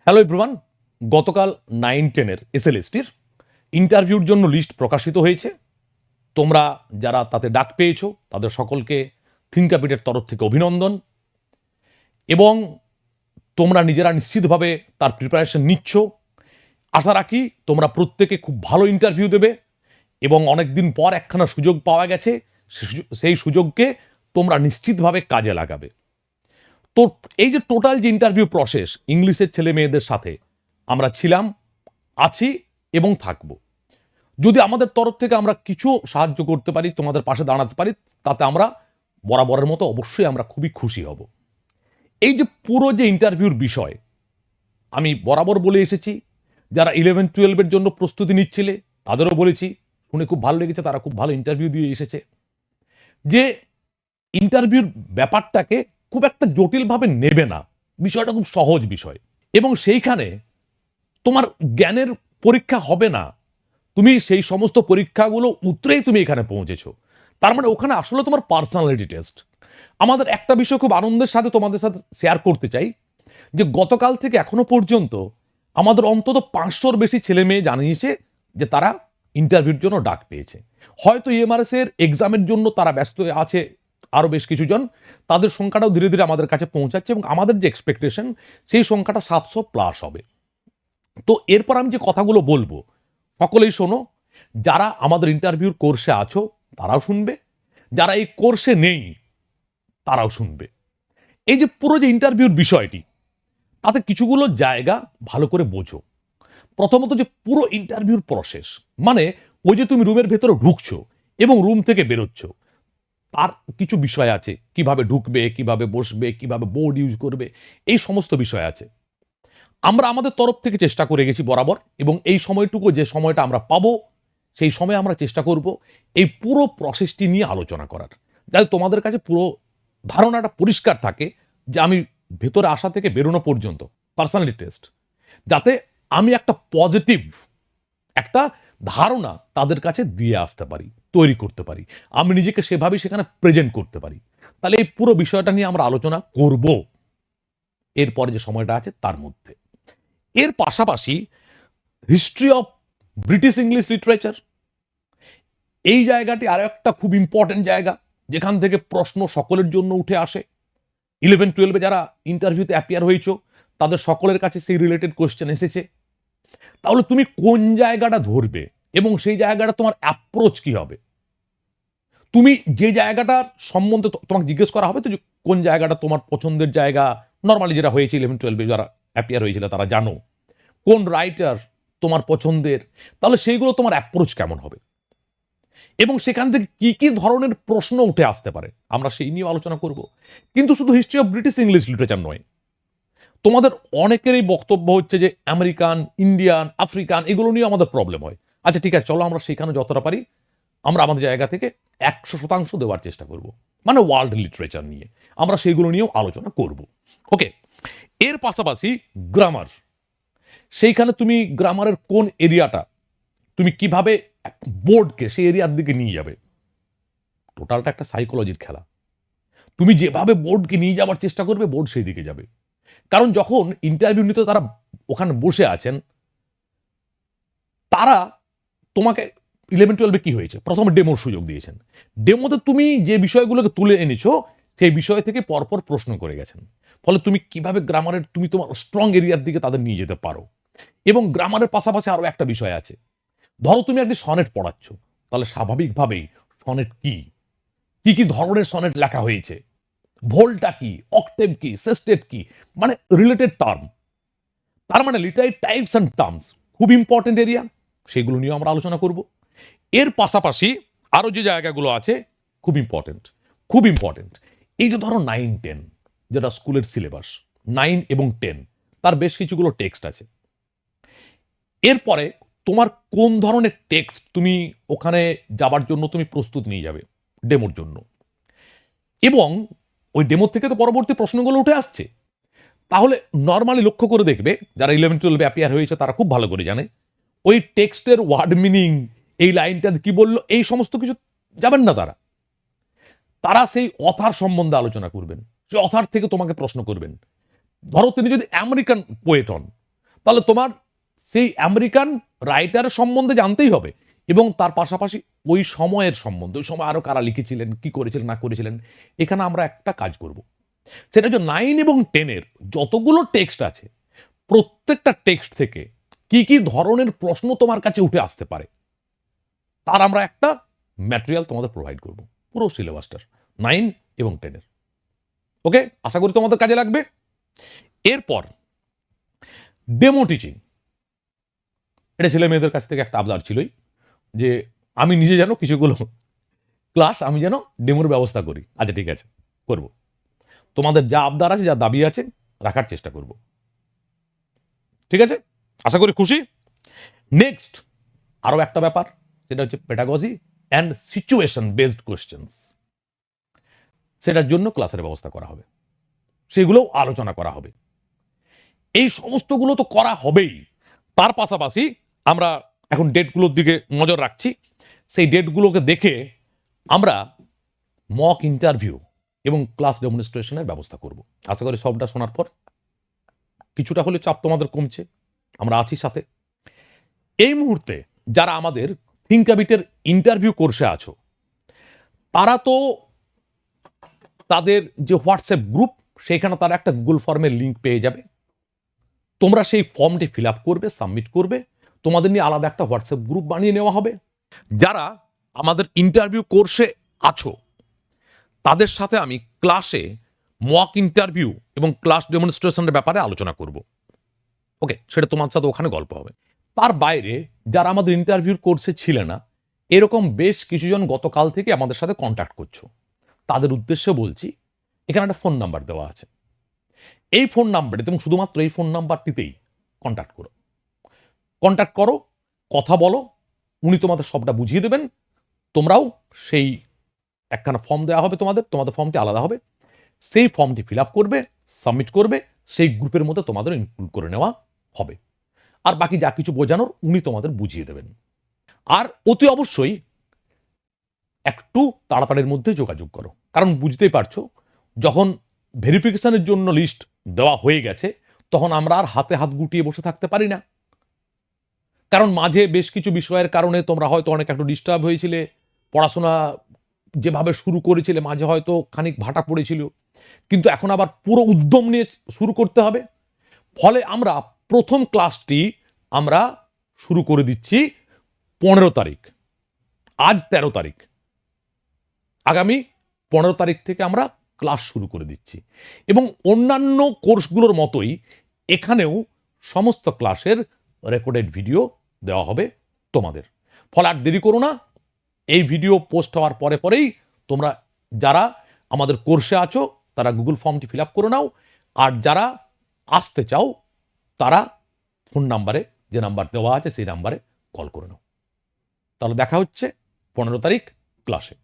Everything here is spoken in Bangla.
Hello everyone. গতকাল 9-10 এসএলএসটির ইন্টারভিউর জন্য লিস্ট প্রকাশিত হয়েছে। তোমরা যারা তাতে ডাক পেয়েছো তাদের সকলকে থিঙ্কাপিটের তরফ থেকে অভিনন্দন। এবং তোমরা নিজেরা নিশ্চিতভাবে তার প্রিপারেশন নিচ্ছ। আশা রাখি তোমরা প্রত্যেকে খুব ভালো ইন্টারভিউ দেবে এবং অনেক দিন পর একখানা সুযোগ পাওয়া গেছে, সেই সুযোগকে তোমরা নিশ্চিতভাবে কাজে লাগাবে। তো এই যে টোটাল যে ইন্টারভিউ প্রসেস, ইংলিশের ছেলে মেয়েদের সাথে আমরা ছিলাম, আছি এবং থাকব। যদি আমাদের তরফ থেকে আমরা কিছু সাহায্য করতে পারি, তোমাদের পাশে দাঁড়াতে পারি, তাতে আমরা বরাবরের মতো অবশ্যই আমরা খুবই খুশি হব। এই যে পুরো যে ইন্টারভিউর বিষয়, আমি বরাবর বলে এসেছি, যারা 11-12 জন্য প্রস্তুতি নিচ্ছিলে তাদেরও বলেছি, শুনে খুব ভালো লেগেছে, তারা খুব ভালো ইন্টারভিউ দিয়ে এসেছে, যে ইন্টারভিউর ব্যাপারটাকে খুব একটা জটিলভাবে নেবে না, বিষয়টা খুব সহজ বিষয়। এবং সেইখানে তোমার জ্ঞানের পরীক্ষা হবে না, তুমি সেই সমস্ত পরীক্ষাগুলো উতরেই তুমি এখানে পৌঁছেছো। তার মানে ওখানে আসলে তোমার পার্সোনালিটি টেস্ট। আমাদের একটা বিষয় খুব আনন্দের সাথে তোমাদের সাথে শেয়ার করতে চাই, যে গতকাল থেকে এখনো পর্যন্ত আমাদের অন্তত 500-র বেশি ছেলে মেয়ে জানিয়েছে যে তারা ইন্টারভিউর জন্য ডাক পেয়েছে। হয়তো ইএমআরএস এর এক্সামের জন্য তারা ব্যস্ত আছে আরও বেশ কিছুজন, তাদের সংখ্যাটাও ধীরে ধীরে আমাদের কাছে পৌঁছাচ্ছে এবং আমাদের যে এক্সপেকটেশন সেই সংখ্যাটা 700+ হবে। তো এরপর আমি যে কথাগুলো বলবো সকলেই শোনো। যারা আমাদের ইন্টারভিউর কোর্সে আছো তারাও শুনবে, যারা এই কোর্সে নেই তারাও শুনবে। এই যে পুরো যে ইন্টারভিউর বিষয়টি, তাতে কিছুগুলো জায়গা ভালো করে বোঝো। প্রথমত যে পুরো ইন্টারভিউর প্রসেস, মানে ওই যে তুমি রুমের ভেতরে ঢুকছো এবং রুম থেকে বেরোচ্ছ, তার কিছু বিষয় আছে, কিভাবে ঢুকবে, কিভাবে বসবে, কিভাবে বোর্ড ইউজ করবে, এই সমস্ত বিষয় আছে। আমরা আমাদের তরফ থেকে চেষ্টা করে গেছি বরাবর, এবং এই সময়টুকু যে সময়টা আমরা পাবো সেই সময় আমরা চেষ্টা করব এই পুরো প্রসেসটি নিয়ে আলোচনা করার, যাতে তোমাদের কাছে পুরো ধারণাটা পরিষ্কার থাকে যে আমি ভেতরে আসা থেকে বেরোনো পর্যন্ত পার্সোনালিটি টেস্ট, যাতে আমি একটা পজিটিভ একটা ধারণা তাদের কাছে দিয়ে আসতে পারি, তৈরি করতে পারি, আমি নিজেকে সেভাবেই সেখানে প্রেজেন্ট করতে পারি। তাহলে এই পুরো বিষয়টা নিয়ে আমরা আলোচনা করব এরপরে যে সময়টা আছে তার মধ্যে। এর পাশাপাশি history of British English literature, এই জায়গাটি আরো একটা খুব ইম্পর্টেন্ট জায়গা, যেখান থেকে প্রশ্ন সকলের জন্য উঠে আসে। 11-12 যারা ইন্টারভিউতে অ্যাপিয়ার হয়েছো তাদের সকলের কাছে সেই রিলেটেড কোয়েশ্চেন এসেছে। তাহলে তুমি কোন জায়গাটা ধরবে এবং সেই জায়গাটা তোমার অ্যাপ্রোচ কি হবে? তুমি যে জায়গাটার সম্বন্ধে তোমাকে জিজ্ঞেস করা হবে তো, যে কোন জায়গাটা তোমার পছন্দের জায়গা, নর্মালি যেটা হয়েছে 11-12 যারা অ্যাপিয়ার হয়েছিল তারা জানো কোন রাইটার তোমার পছন্দের, তাহলে সেইগুলো তোমার অ্যাপ্রোচ কেমন হবে এবং সেখান থেকে কি কি ধরনের প্রশ্ন উঠে আসতে পারে আমরা সেই নিয়ে আলোচনা করব। কিন্তু শুধু history of British English literature নয়, তোমাদের অনেকেরই বক্তব্য হচ্ছে যে আমেরিকান, ইন্ডিয়ান, আফ্রিকান এগুলো নিয়ে আমাদের প্রবলেম হয়। আচ্ছা ঠিক আছে, চলো আমরা সেখানে যতটা পারি আমরা আমাদের জায়গা থেকে 100% দেওয়ার চেষ্টা করব, মানে ওয়ার্ল্ড লিটারেচার নিয়ে আমরা সেইগুলো নিয়েও আলোচনা করব। ওকে, এর পাশাপাশি গ্রামার, সেইখানে তুমি গ্রামারের কোন এরিয়াটা তুমি কিভাবে বোর্ডকে সেই এরিয়ার দিকে নিয়ে যাবে, টোটালটা একটা সাইকোলজির খেলা। তুমি যেভাবে বোর্ডকে নিয়ে যাওয়ার চেষ্টা করবে বোর্ড সেই দিকে যাবে। কারণ যখন ইন্টারভিউ নিতে তারা ওখানে বসে আছেন, তারা তোমাকে 11-12 কি হয়েছে, প্রথমে ডেমোর সুযোগ দিয়েছেন। ডেমোতে তুমি যে বিষয়গুলোকে তুলে এনেছো সেই বিষয় থেকে পরপর প্রশ্ন করে গেছেন। ফলে তুমি কিভাবে গ্রামারের তুমি তোমার স্ট্রং এরিয়ার দিকে তাদের নিয়ে যেতে পারো। এবং গ্রামারের পাশাপাশি আরো একটা বিষয় আছে, ধরো তুমি একটি সনেট পড়াচ্ছ, তাহলে স্বাভাবিকভাবেই সনেট কি কি কি ধরনের সনেট লেখা হয়েছে, ভোলটা কি, অক্টেভ কি, সেস্টেট কি, মানে রিলেটেড টার্ম, তার মানে লিটারি টাইপস অ্যান্ড টার্মস খুব ইম্পর্টেন্ট এরিয়া, সেগুলো নিয়ে আমরা আলোচনা করব। এর পাশাপাশি আরো যে জায়গাগুলো আছে খুব ইম্পর্টেন্ট, খুব ইম্পর্টেন্ট, এই যে ধরো 9-10 যেটা স্কুলের সিলেবাস, 9 এবং 10 তার বেশ কিছুগুলো টেক্সট আছে। এরপরে তোমার কোন ধরনের টেক্সট তুমি ওখানে যাবার জন্য তুমি প্রস্তুত নিয়ে যাবে ডেমোর জন্য, এবং ওই ডেমো থেকে তো পরবর্তী প্রশ্নগুলো উঠে আসছে। তাহলে নর্মালি লক্ষ্য করে দেখবে, যারা 11-12 অ্যাপিয়ার হয়েছে তারা খুব ভালো করে জানে ওই টেক্সটের ওয়ার্ড মিনিং, এই লাইনটা কি বললো, এই সমস্ত কিছু যাবেন না তারা। তারা সেই অথার সম্বন্ধে আলোচনা করবেন, সেই অথার থেকে তোমাকে প্রশ্ন করবেন। ধরো তিনি যদি আমেরিকান পোয়েট হন, তাহলে তোমার সেই আমেরিকান রাইটারের সম্বন্ধে জানতেই হবে, এবং তার পাশাপাশি ওই সময়ের সম্বন্ধে, ওই সময় আরো কারা লিখেছিলেন, কি করেছিলেন না করেছিলেন। এখানে আমরা একটা কাজ করব, সেটা হচ্ছে 9 এবং 10-এর যতগুলো টেক্সট আছে, প্রত্যেকটা টেক্সট থেকে কি কি ধরনের প্রশ্ন তোমার কাছে উঠে আসতে পারে তার আমরা একটা ম্যাটেরিয়াল তোমাদের প্রোভাইড করব, পুরো সিলেবাসটার 9 এবং 10-এর। ওকে, আশা করি তোমাদের কাজে লাগবে। এরপর ডেমো টিচিং, এটা ছেলে মেয়েদের কাছ থেকে একটা আবদার ছিলই যে আমি নিজে যেন কিছুগুলো ক্লাস আমি যেন ডেমোর ব্যবস্থা করি। আচ্ছা ঠিক আছে, করব। তোমাদের যা আবদার আছে, যা দাবি আছে, রাখার চেষ্টা করব। ঠিক আছে, আশা করি খুশি। নেক্সট আরো একটা ব্যাপার, সেটা হচ্ছে pedagogy and situation based questions. সেটার জন্য ক্লাসের ব্যবস্থা করা হবে, সেগুলোও আলোচনা করা হবে। এই সমস্তগুলো তো করা হবেই, তার পাশাপাশি আমরা এখন ডেটগুলোর দিকে নজর রাখছি। সেই ডেটগুলোকে দেখে আমরা মক ইন্টারভিউ এবং ক্লাস ডেমনস্ট্রেশনের ব্যবস্থা করব। আশা করি সবটা শোনার পর কিছুটা হলে চাপ তোমাদের কমছে, আমরা আছি সাথে। এই মুহূর্তে যারা আমাদের থিঙ্কাবিটের ইন্টারভিউ কোর্সে আছো, তারা তো তাদের যে হোয়াটসঅ্যাপ গ্রুপ, সেখানে তারা একটা গুগল ফর্মের লিঙ্ক পেয়ে যাবে। তোমরা সেই ফর্মটি ফিল আপ করবে, সাবমিট করবে, তোমাদের নিয়ে আলাদা একটা হোয়াটসঅ্যাপ গ্রুপ বানিয়ে নেওয়া হবে। যারা আমাদের ইন্টারভিউ কোর্সে আছো, তাদের সাথে আমি ক্লাসে মক ইন্টারভিউ এবং ক্লাস ডেমনস্ট্রেশনের ব্যাপারে আলোচনা করব। ওকে, সেটা তোমার সাথে ওখানে গল্প হবে। তার বাইরে যারা আমাদের ইন্টারভিউর কোর্সে ছিল না, এরকম বেশ কিছুজন গতকাল থেকে আমাদের সাথে কন্ট্যাক্ট করছো, তাদের উদ্দেশ্যে বলছি, এখানে একটা ফোন নাম্বার দেওয়া আছে। এই ফোন নাম্বারে, এবং শুধুমাত্র এই ফোন নাম্বারটিতেই কন্ট্যাক্ট করো, কথা বলো, উনি তোমাদের সবটা বুঝিয়ে দেবেন। তোমরাও সেই একখানা ফর্ম দেওয়া হবে, তোমাদের ফর্মটি আলাদা হবে, সেই ফর্মটি ফিল আপ করবে, সাবমিট করবে, সেই গ্রুপের মধ্যে তোমাদের ইনক্লুড করে নেওয়া হবে। আর বাকি যা কিছু বোঝানোর উনি তোমাদের বুঝিয়ে দেবেন। আর অতি অবশ্যই একটু তাড়াতাড়ির মধ্যে যোগাযোগ করো, কারণ বুঝতেই পারছো, যখন ভেরিফিকেশনের জন্য লিস্ট দেওয়া হয়ে গেছে, তখন আমরা আর হাতে হাত গুটিয়ে বসে থাকতে পারি না। কারণ মাঝে বেশ কিছু বিষয়ের কারণে তোমরা হয়তো অনেক একটু ডিস্টার্ব হয়েছিলে, পড়াশোনা যেভাবে শুরু করেছিলে মাঝে হয়তো খানিক ভাটা পড়েছিল, কিন্তু এখন আবার পুরো উদ্যম নিয়ে শুরু করতে হবে। ফলে আমরা প্রথম ক্লাসটি আমরা শুরু করে দিচ্ছি 15 তারিখ, আজ 13 তারিখ, আগামী 15 তারিখ থেকে আমরা ক্লাস শুরু করে দিচ্ছি। এবং অন্যান্য কোর্সগুলোর মতোই এখানেও সমস্ত ক্লাসের রেকর্ডেড ভিডিও দেওয়া হবে তোমাদের। ফলে আর দেরি করো না, এই ভিডিও পোস্ট হওয়ার পরে পরেই তোমরা যারা আমাদের কোর্সে আছো, তারা গুগল ফর্মটি ফিল আপ করে নাও। আর যারা আসতে চাও, তারা ফোন নাম্বারে, যে নাম্বার দেওয়া আছে সেই নাম্বারে কল করে নাও। তাহলে দেখা হচ্ছে 15 তারিখ ক্লাসে।